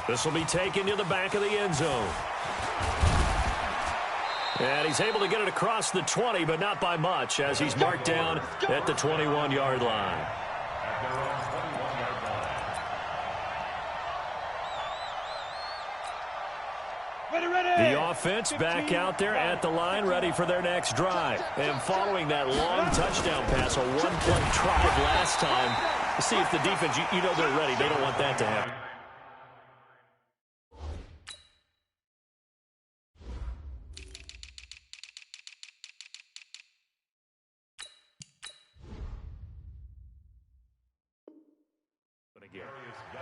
This will be taken to the back of the end zone. And he's able to get it across the 20, but not by much, as he's marked down at the 21-yard line. The offense back out there at the line, ready for their next drive. And following that long touchdown pass, a one-play drive last time, to see if the defense, you know they're ready. They don't want that to happen.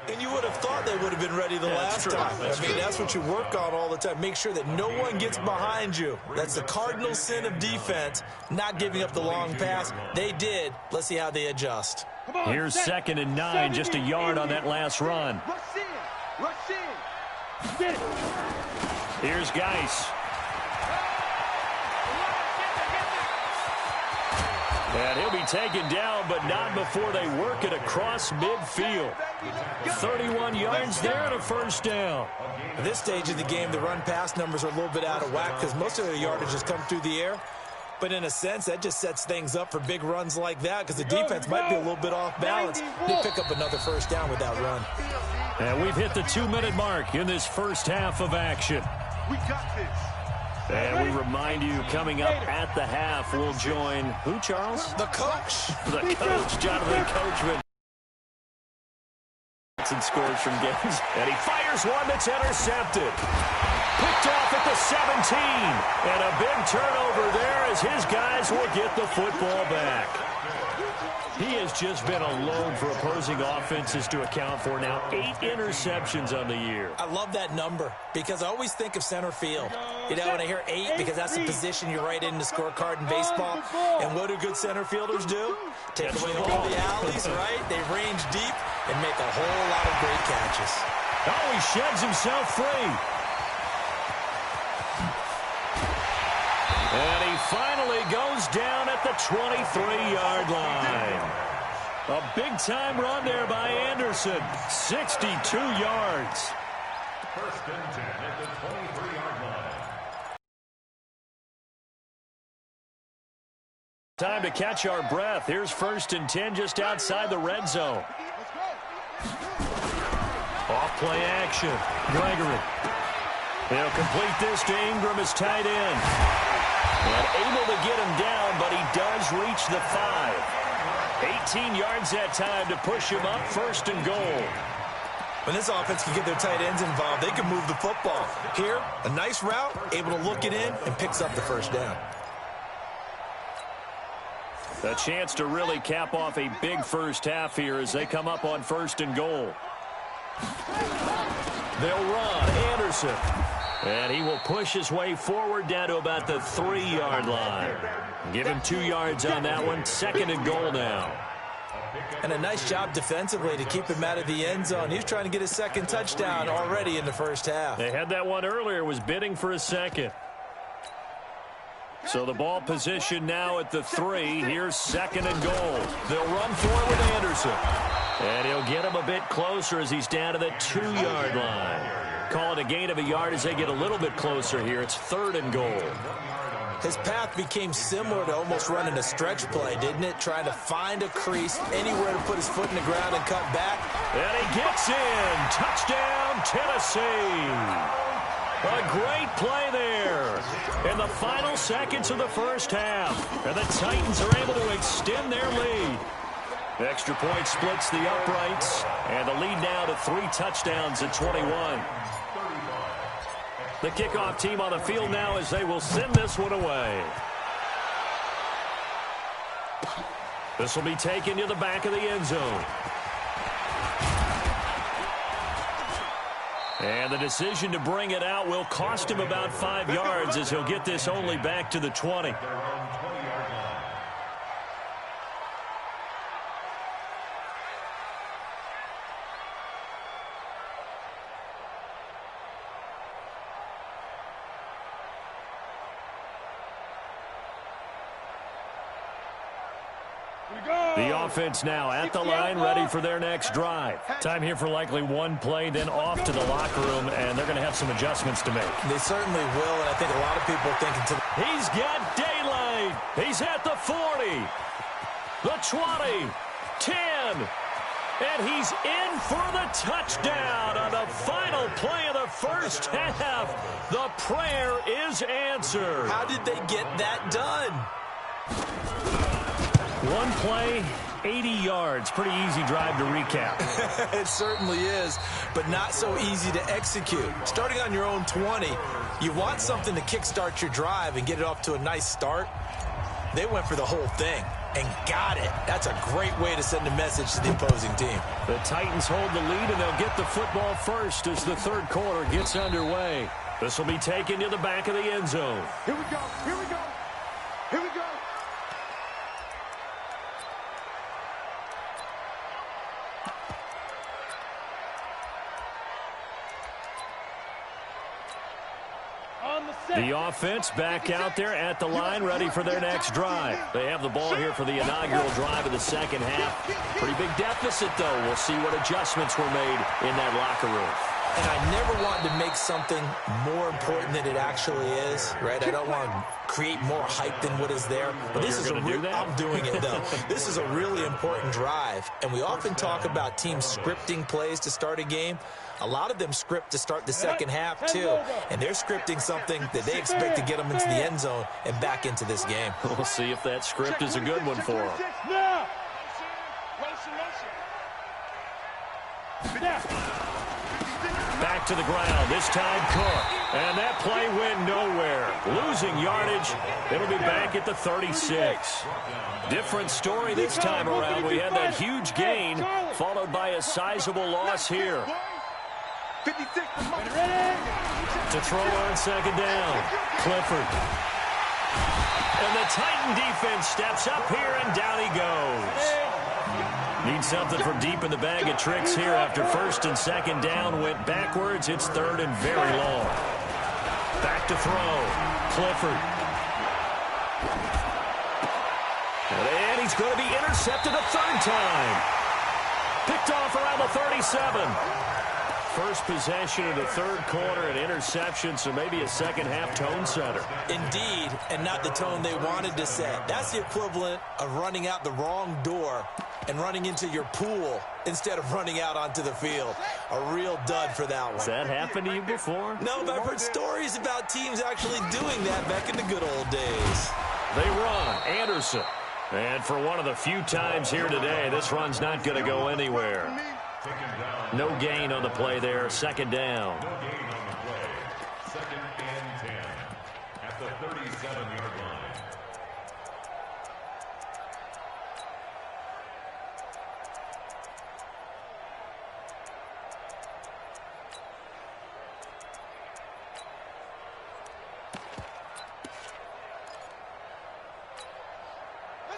And you would have thought they would have been ready the last time. I mean, that's what you work on all the time. Make sure that no one gets behind you. That's the cardinal sin of defense, not giving up the long pass. They did. Let's see how they adjust. Here's 2nd and 9, just a yard on that last run. Here's Geis. And he'll be taken down, but not before they work it across midfield. 31 yards there and a first down. At this stage of the game, the run-pass numbers are a little bit out of whack because most of their yardage has come through the air. But in a sense, that just sets things up for big runs like that because the defense might be a little bit off balance. They pick up another first down with that run. And we've hit the 2-minute mark in this first half of action. We got this. And we remind you, coming up at the half, we'll join who, Charles? The coach. The coach, Jonathan Coachman. And scores from games. And he fires one that's intercepted. Picked off at the 17. And a big turnover there as his guys will get the football back. He has just been alone for opposing offenses to account for now 8 interceptions on the year. I love that number because I always think of center field. You know, when I hear 8, because that's the position you write in the scorecard in baseball. And what do good center fielders do? Take away all the alleys, right? They range deep and make a whole lot of great catches. Oh, he sheds himself free. And he finally goes down at the 23-yard line. A big-time run there by Anderson. 62 yards. First and 10 at the 23-yard line. Time to catch our breath. Here's 1st and 10 just outside the red zone. Off-play action. Gregory. They'll complete this to Ingram as tight end. And able to get him down, but he does reach the 5. 18 yards that time to push him up, 1st and goal. When this offense can get their tight ends involved, they can move the football. Here, a nice route, able to look it in, and picks up the first down. A chance to really cap off a big first half here as they come up on 1st and goal. They'll run. Anderson. And he will push his way forward down to about the 3-yard line. Give him 2 yards on that one. 2nd and goal now. And a nice job defensively to keep him out of the end zone. He's trying to get his 2nd touchdown already in the first half. They had that one earlier, was bidding for a 2nd. So the ball position now at the 3. Here's 2nd and goal. They'll run for it with Anderson. And he'll get him a bit closer as he's down to the 2-yard line. Call it a gain of a yard as they get a little bit closer here. It's 3rd and goal. His path became similar to almost running a stretch play, didn't it? Trying to find a crease, anywhere to put his foot in the ground and cut back. And he gets in. Touchdown, Tennessee. A great play there in the final seconds of the first half. And the Titans are able to extend their lead. Extra point splits the uprights. And the lead now to 3 touchdowns at 21. The kickoff team on the field now as they will send this one away. This will be taken to the back of the end zone. And the decision to bring it out will cost him about 5 yards as he'll get this only back to the 20. We go. The offense now at the line, ready for their next drive. Time here for likely one play, then off to the locker room, and they're going to have some adjustments to make. They certainly will, and I think a lot of people are thinking He's got daylight. He's at the 40, the 20, 10, and he's in for the touchdown on the final play of the first half. The prayer is answered. How did they get that done? One play, 80 yards. Pretty easy drive to recap. It certainly is, but not so easy to execute. Starting on your own 20, you want something to kickstart your drive and get it off to a nice start. They went for the whole thing and got it. That's a great way to send a message to the opposing team. The Titans hold the lead, and they'll get the football first as the third quarter gets underway. This will be taken to the back of the end zone. Here we go. Here we go. Here we go. The offense back out there at the line, ready for their next drive. They have the ball here for the inaugural drive of the second half. Pretty big deficit, though. We'll see what adjustments were made in that locker room. And I never wanted to make something more important than it actually is, right? I don't want to create more hype than what is there. But this is I'm doing it, though. This is a really important drive. And we often talk about teams scripting plays to start a game. A lot of them script to start the second half, too. And they're scripting something that they expect to get them into the end zone and back into this game. We'll see if that script is a good one for them. Back to the ground, this time Cook. And that play went nowhere. Losing yardage, it'll be back at the 36. Different story this time around. We had that huge gain, followed by a sizable loss here. 56. To throw on second down, Clifford. And the Titan defense steps up here, and down he goes. Need something from deep in the bag of tricks here after first and second down went backwards. It's third and very long. Back to throw. Clifford. And he's going to be intercepted a third time. Picked off around the 37. First possession of the third quarter, an interception, so maybe a second-half tone setter. Indeed, and not the tone they wanted to set. That's the equivalent of running out the wrong door and running into your pool instead of running out onto the field. A real dud for that one. Has that happened to you before? No, but I've heard stories about teams actually doing that back in the good old days. They run. Anderson. And for one of the few times here today, this run's not going to go anywhere. No gain on the play there. Second down. No gain on the play. Second and 10 at the 37-yard line.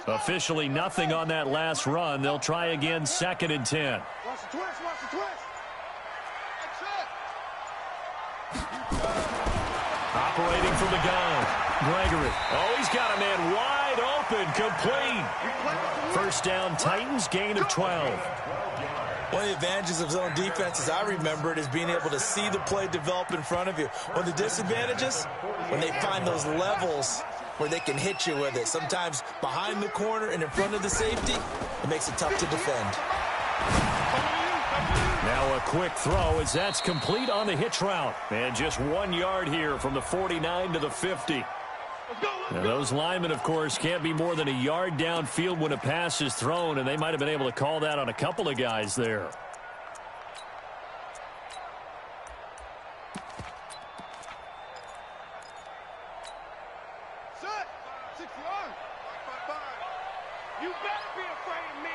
Officially nothing on that last run. They'll try again, second and 10. Watch the twist. Watch the twist. Operating from the gun. Gregory. Oh, he's got a man wide open, complete. First down, Titans, gain of 12. One of the advantages of zone defense, as I remember it, is being able to see the play develop in front of you. One of the disadvantages, when they find those levels where they can hit you with it. Sometimes behind the corner and in front of the safety, it makes it tough to defend. Now a quick throw as that's complete on the hitch route. And just 1 yard here from the 49 to the 50. Now those linemen, of course, can't be more than a yard downfield when a pass is thrown, and they might have been able to call that on a couple of guys there. You better be afraid of me.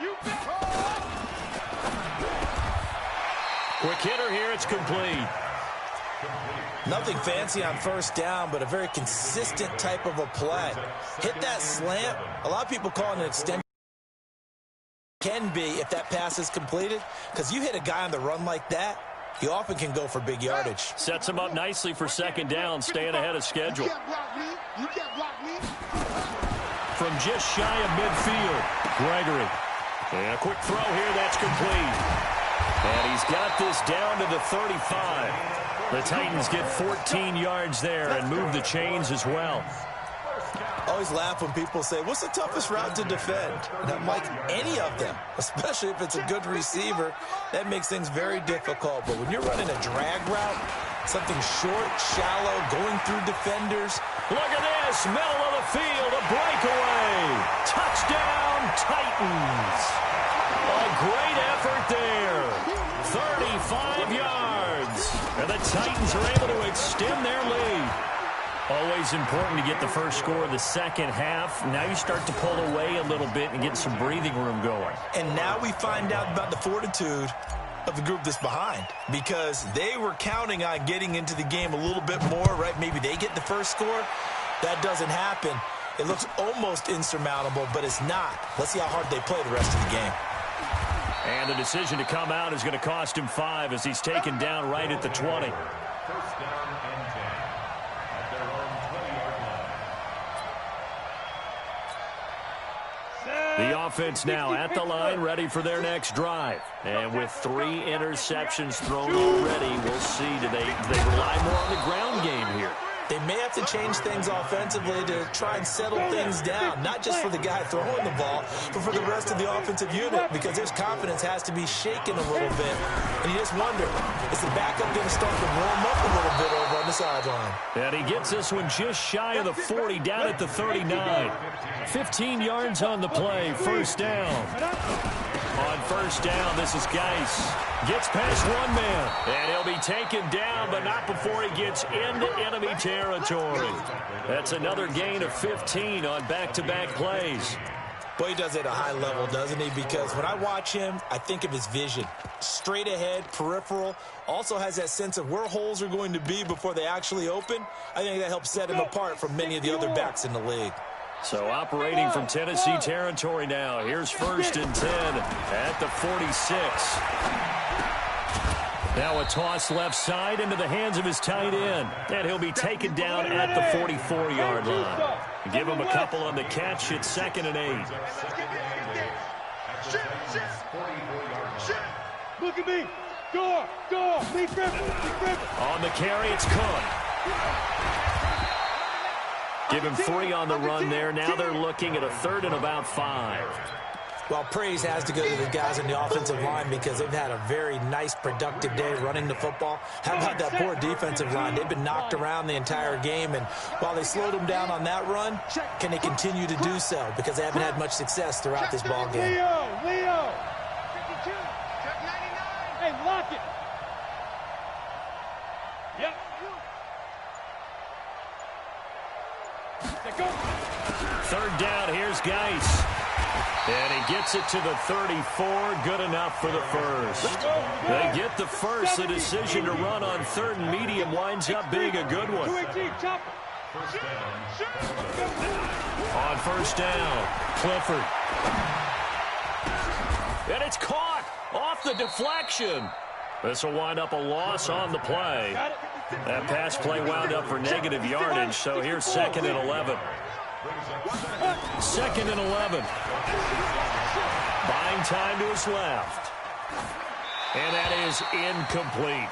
You better. Quick hitter here, it's complete. Nothing fancy on first down, but a very consistent type of a play. Hit that slant. A lot of people call it an extension. Can be if that pass is completed, because you hit a guy on the run like that, he often can go for big yardage. Sets him up nicely for second down, staying ahead of schedule. You can't block me. You can't block me. from just shy of midfield. Gregory. And a quick throw here. That's complete. And he's got this down to the 35. The Titans get 14 yards there and move the chains as well. I always laugh when people say, what's the toughest route to defend? And I'm like, any of them, especially if it's a good receiver. That makes things very difficult. But when you're running a drag route, something short, shallow, going through defenders. Look at this, middle of the field, a breakaway. Touchdown, Titans. A great effort there. 35 yards. And the Titans are able to extend their lead. Always important to get the first score of the second half. Now you start to pull away a little bit and get some breathing room going. And now we find out about the fortitude of the group that's behind, because they were counting on getting into the game a little bit more, right? Maybe they get the first score. That doesn't happen. It looks almost insurmountable, but it's not. Let's see how hard they play the rest of the game. And the decision to come out is going to cost him 5 as he's taken down right at the 20. First down and 10 at their own 20-yard line. The offense now at the line, ready for their next drive. And with 3 interceptions thrown already, we'll see, do they rely more on the ground game here? They may have to change things offensively to try and settle things down, not just for the guy throwing the ball, but for the rest of the offensive unit, because his confidence has to be shaken a little bit. And you just wonder, is the backup going to start to warm up a little bit over on the sideline? And he gets this one just shy of the 40, down at the 39. 15 yards on the play, first down. On first down, this is Geis. Gets past one man, and he'll be taken down, but not before he gets into enemy territory. That's another gain of 15 on back-to-back plays. Boy, he does it at a high level, doesn't he? Because when I watch him, I think of his vision. Straight ahead, peripheral. Also has that sense of where holes are going to be before they actually open. I think that helps set him apart from many of the other backs in the league. So operating from Tennessee territory now. Here's first and 10 at the 46. Now a toss left side into the hands of his tight end. And he'll be taken down at the 44-yard line. Give him a couple on the catch. It's 2nd and 8. Look at me. Go. Lee Griffin. On the carry, it's Cook. Give him 3 on the run there. Now they're looking at a 3rd and about 5. Well, praise has to go to the guys in the offensive line because they've had a very nice, productive day running the football. How about that poor defensive line? They've been knocked around the entire game, and while they slowed them down on that run, can they continue to do so? Because they haven't had much success throughout this ball game. Leo. 52. Check 99. Hey, lock it. Yep. Go. 3rd down, here's Geis. And he gets it to the 34, good enough for the first. They get the first. The decision to run on 3rd and medium winds up being a good one. On first down, Clifford. And it's caught off the deflection. This will wind up a loss on the play. That pass play wound up for negative yardage, so here's 2nd and 11. 2nd and 11. Buying time to his left. And that is incomplete.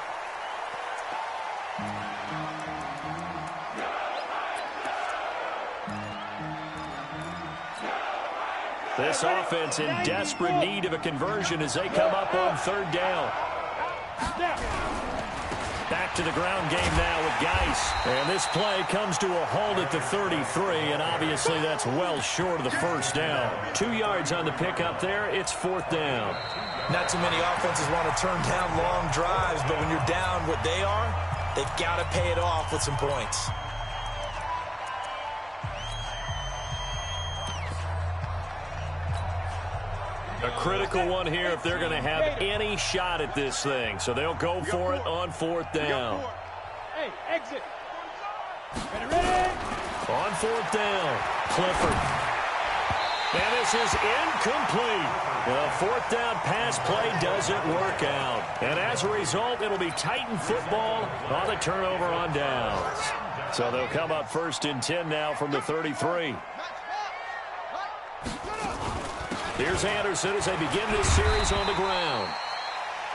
This offense in desperate need of a conversion as they come up on 3rd down. Back to the ground game now with Geis. And this play comes to a halt at the 33, and obviously that's well short of the first down. 2 yards on the pickup there. It's 4th down. Not too many offenses want to turn down long drives, but when you're down what they are, they've got to pay it off with some points. A critical one here if they're going to have any shot at this thing. So they'll go for it on 4th down. Hey, exit. Ready. On 4th down, Clifford. And this is incomplete. The 4th down pass play doesn't work out. And as a result, it'll be Titan football on the turnover on downs. So they'll come up 1st and 10 now from the 33. Here's Anderson as they begin this series on the ground.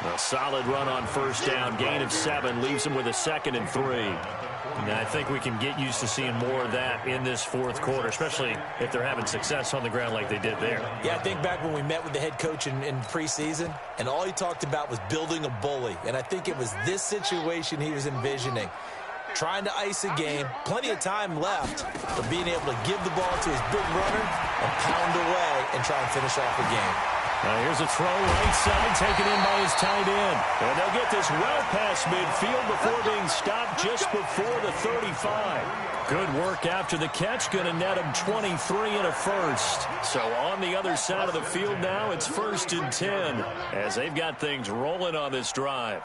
A solid run on first down. Gain of 7 leaves them with a 2nd and 3. And I think we can get used to seeing more of that in this fourth quarter, especially if they're having success on the ground like they did there. Yeah, I think back when we met with the head coach in preseason, and all he talked about was building a bully. And I think it was this situation he was envisioning. Trying to ice a game, plenty of time left, but being able to give the ball to his big runner and pound away and try and finish off the game. Here's a throw right side taken in by his tight end. And they'll get this well past midfield before being stopped just before the 35. Good work after the catch. Going to net him 23 and a first. So on the other side of the field now, it's 1st and 10 as they've got things rolling on this drive.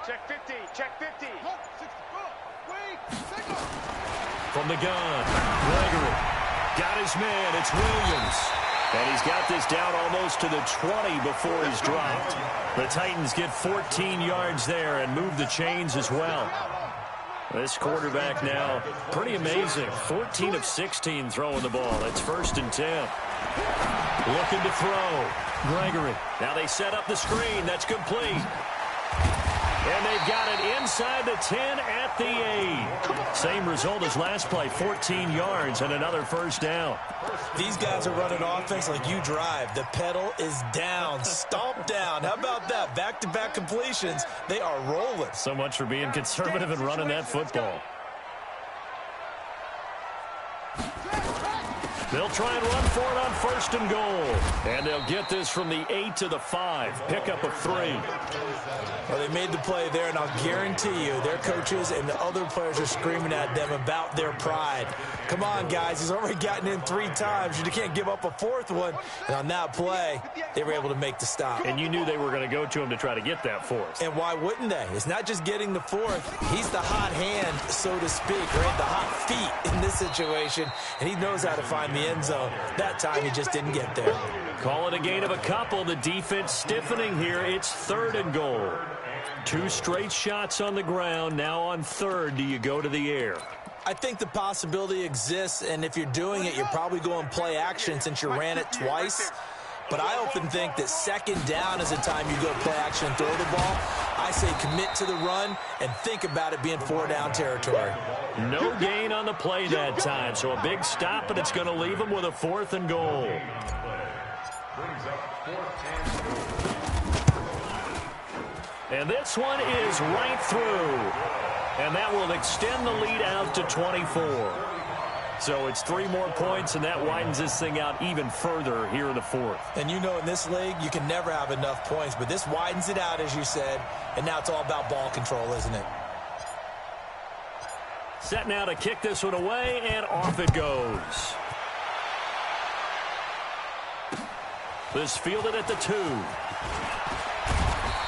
Check 50, check 50. From the gun, Gregory got his man. It's Williams. And he's got this down almost to the 20 before he's dropped. The Titans get 14 yards there and move the chains as well. This quarterback now, pretty amazing. 14 of 16 throwing the ball. It's 1st and 10. Looking to throw. Gregory. Now they set up the screen. That's complete. And they've got it inside the 10 at the 8. Same result as last play, 14 yards and another first down. These guys are running offense like you drive. The pedal is down, stomp down. How about that? Back-to-back completions. They are rolling. So much for being conservative and running that football. They'll try and run for it on 1st and goal. And they'll get this from the 8 to the 5. Pickup of 3. Well, they made the play there, and I'll guarantee you their coaches and the other players are screaming at them about their pride. Come on, guys. He's already gotten in 3 times. You can't give up a 4th one. And on that play, they were able to make the stop. And you knew they were going to go to him to try to get that 4th. And why wouldn't they? It's not just getting the 4th. He's the hot hand, so to speak, right? The hot feet in this situation. And he knows how to find the end zone. That time he just didn't get there. Call it a gain of a couple. The defense stiffening here. It's 3rd and goal. 2 straight shots on the ground. Now on 3rd, do you go to the air? I think the possibility exists, and if you're doing it, you're probably going play action since you ran it twice. But I often think that 2nd down is the time you go play action and throw the ball. I say commit to the run and think about it being 4-down territory. No gain on the play that time, so a big stop, and it's going to leave them with a 4th and goal. And this one is right through. And that will extend the lead out to 24. So it's 3 more points, and that widens this thing out even further here in the 4th. And you know in this league, you can never have enough points, but this widens it out, as you said, and now it's all about ball control, isn't it? Set now to kick this one away, and off it goes. This fielded at the 2.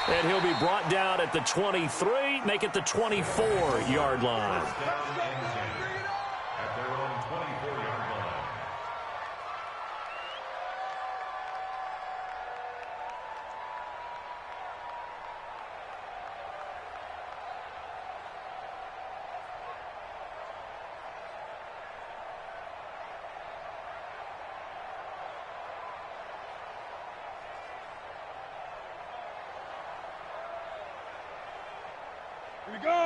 And he'll be brought down at the 23, make it the 24-yard line. At their own 24-yard line.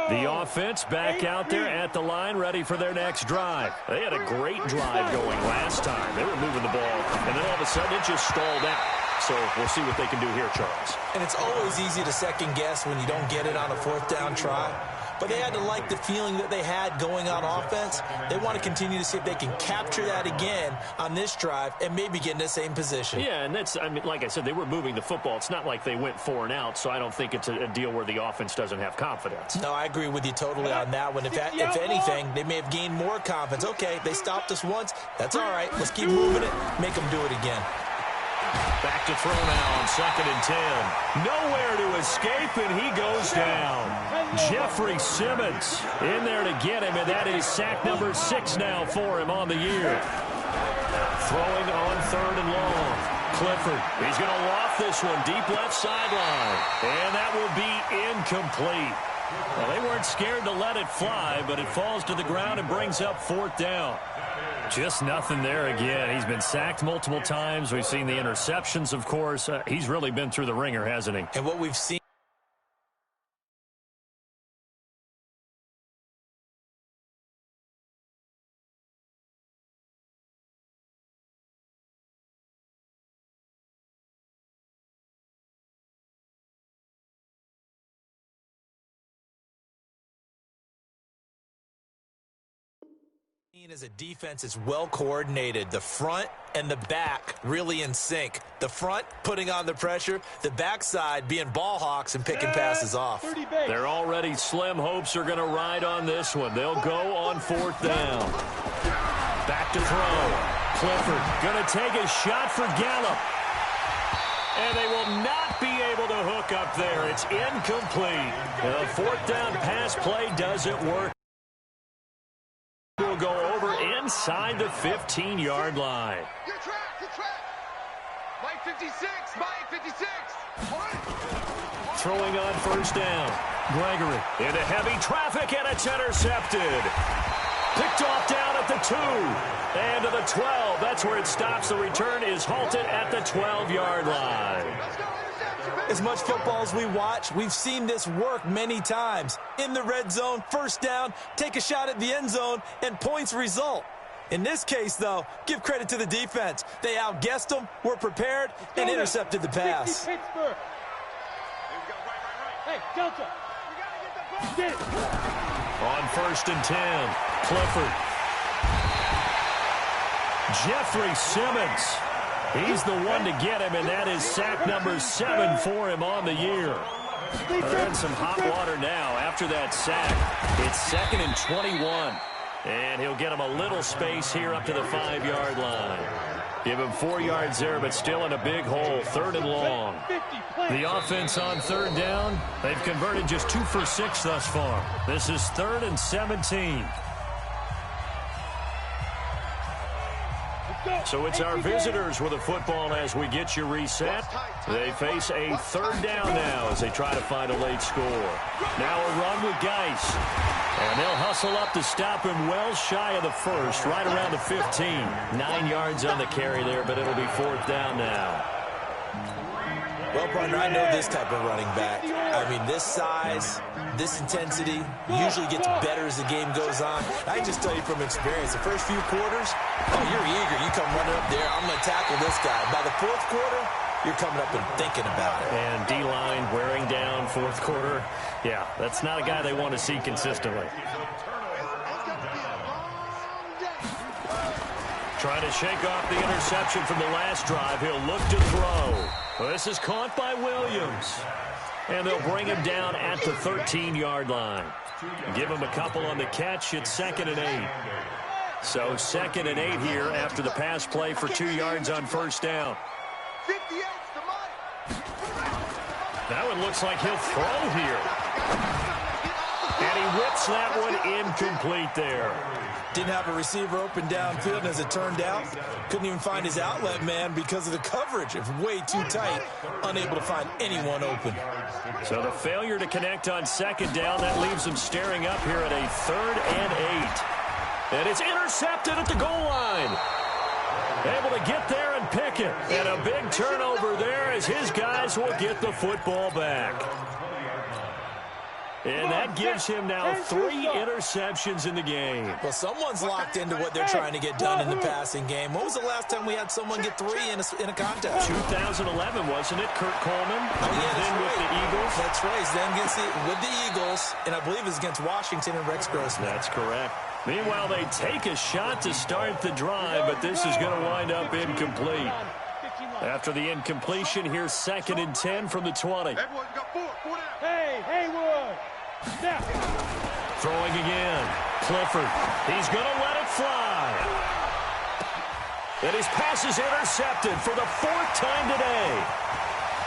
The offense back out there at the line, ready for their next drive. They had a great drive going last time. They were moving the ball, and then all of a sudden it just stalled out. So we'll see what they can do here, Charles. And it's always easy to second guess when you don't get it on a 4th down try. But they had to like the feeling that they had going on offense. They want to continue to see if they can capture that again on this drive and maybe get in the same position. Yeah, and that's, I mean, like I said, they were moving the football. It's not like they went 4 and out, so I don't think it's a deal where the offense doesn't have confidence. No, I agree with you totally on that one. If anything, they may have gained more confidence. Okay, they stopped us once. That's all right. Let's keep moving it. Make them do it again. Back to throw now on 2nd and 10. Nowhere to escape, and he goes down. Jeffrey Simmons in there to get him, and that is sack number 6 now for him on the year. Throwing on 3rd and long. Clifford, he's going to loft this one deep left sideline. And that will be incomplete. Well, they weren't scared to let it fly, but it falls to the ground and brings up 4th down. Just nothing there again. He's been sacked multiple times. We've seen the interceptions, of course. He's really been through the ringer, hasn't he? And what we've seen as a defense is well coordinated. The front and the back really in sync. The front putting on the pressure, the backside being ball hawks and picking passes off. They're already slim hopes are going to ride on this one. They'll go on 4th down. Back to throw. Clifford going to take a shot for Gallup. And they will not be able to hook up there. It's incomplete. The 4th down pass play doesn't work. Will go over inside the 15-yard line. Good track, good track. Mike 56, Mike 56. Throwing on 1st down. Gregory into heavy traffic, and it's intercepted. Picked off down at the 2. And to the 12. That's where it stops. The return is halted at the 12-yard line. As much football as we watch, we've seen this work many times. In the red zone, 1st down, take a shot at the end zone, and points result. In this case, though, give credit to the defense. They outguessed them, were prepared, and intercepted the pass. Hey, Delta. Get it. On 1st and 10, Clifford. Jeffrey Simmons. He's the one to get him, and that is sack number 7 for him on the year. They're in some hot water now after that sack. It's 2nd and 21. And he'll get him a little space here up to the 5-yard line. Give him 4 yards there, but still in a big hole, 3rd and long. The offense on 3rd down, they've converted just 2 for 6 thus far. This is 3rd and 17. So it's our visitors with the football as we get you reset. They face a 3rd down now as they try to find a late score. Now a run with Geis. And they'll hustle up to stop him well shy of the 1st, right around the 15. 9 yards on the carry there, but it'll be 4th down now. Well, partner, I know this type of running back. I mean, this size, this intensity usually gets better as the game goes on. I can just tell you from experience, the first few quarters, oh, you're eager. You come running up there, I'm going to tackle this guy. By the 4th quarter, you're coming up and thinking about it. And D-line wearing down 4th quarter. Yeah, that's not a guy they want to see consistently. Trying to shake off the interception from the last drive. He'll look to throw. Well, this is caught by Williams. And they'll bring him down at the 13-yard line. Give him a couple on the catch. It's 2nd and 8. So 2nd and 8 here after the pass play for 2 yards on 1st down. 58's the money. That one looks like he'll throw here. And he whips that one incomplete there. Didn't have a receiver open downfield, and as it turned out, couldn't even find his outlet man because of the coverage. It's way too tight, unable to find anyone open. So the failure to connect on 2nd down, that leaves them staring up here at a 3rd and 8. And it's intercepted at the goal line. Able to get there and pick it. And a big turnover there as his guys will get the football back. And that gives him now 3 interceptions in the game. Well, someone's locked into what they're trying to get done in the passing game. When was the last time we had someone get 3 in a contest? 2011, wasn't it? Kurt Coleman. Oh, yeah, then with the Eagles. That's right. He's then with the Eagles, and I believe it's against Washington and Rex Grossman. That's correct. Meanwhile, they take a shot to start the drive, but this is going to wind up incomplete. After the incompletion, here's 2nd and 10 from the 20. Hey, Haywood. Now. Throwing again. Clifford. He's going to let it fly. And his pass is intercepted for the 4th time today.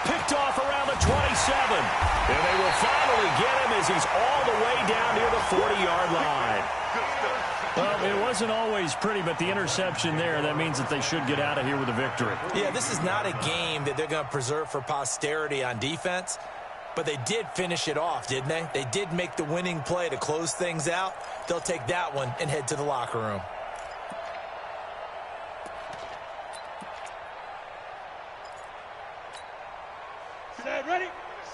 Picked off around the And they will finally get him as he's all the way down near the 40-yard line. Well, it wasn't always pretty, but the interception there, that means that they should get out of here with a victory. Yeah, this is not a game that they're going to preserve for posterity on defense, but they did finish it off, didn't they? They did make the winning play to close things out. They'll take that one and head to the locker room. Set, ready?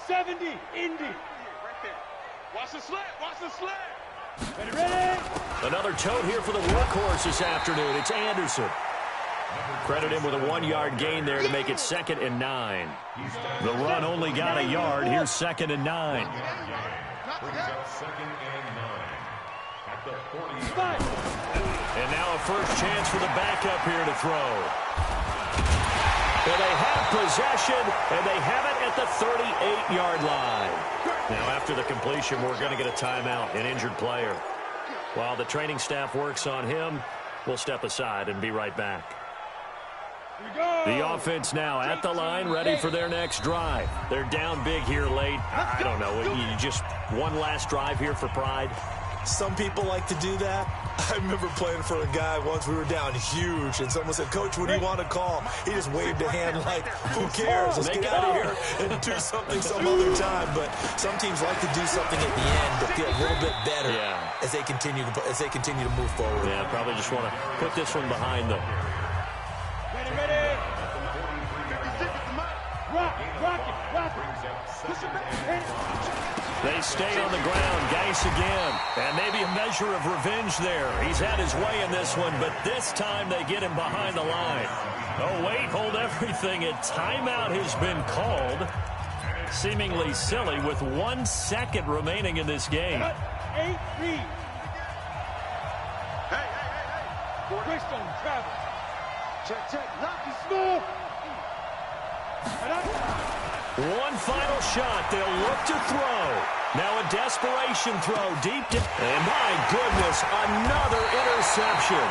70, Indy. Right there. Watch the sled, watch the sled. Ready? Another tote here for the workhorse this afternoon. It's Anderson. Credit him with a 1-yard gain there to make it 2nd and 9. The run only got a yard. Here's 2nd and 9. Brings up 2nd and 9 at the 40. And now a first chance for the backup here to throw. And they have possession, and they have it at the 38-yard line. Now, after the completion, we're going to get a timeout, an injured player. While the training staff works on him, we'll step aside and be right back. The offense now at the line, ready for their next drive. They're down big here late. I don't know, you just one last drive here for pride? Some people like to do that. I remember playing for a guy once. We were down huge, and someone said, "Coach, what do you want to call?" He just waved a hand like, "Who cares? Let's get out of here and do something some other time." But some teams like to do something at the end to feel a little bit better as they continue to move forward. Yeah, probably just want to put this one behind them. Ready. Rock it. Push it back. They stay on the ground. Geis again. And maybe a measure of revenge there. He's had his way in this one, but this time they get him behind the line. Oh, wait, hold everything. A timeout has been called. Seemingly silly with 1 second remaining in this game. 8-3. Hey. Greystone, travel. Check. Lock is smooth. One final shot. They'll look to throw. Now a desperation throw deep down. And my goodness, another interception.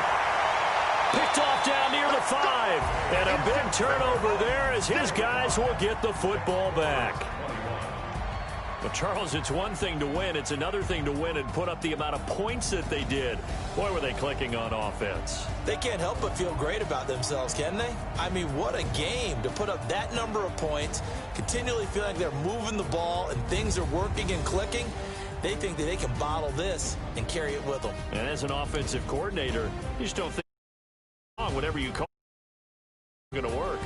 Picked off down near the 5. And a big turnover there as his guys will get the football back. But, Charles, it's one thing to win. It's another thing to win and put up the amount of points that they did. Boy, were they clicking on offense. They can't help but feel great about themselves, can they? I mean, what a game to put up that number of points, continually feeling like they're moving the ball and things are working and clicking. They think that they can bottle this and carry it with them. And as an offensive coordinator, you just don't think whatever you call it's going to work.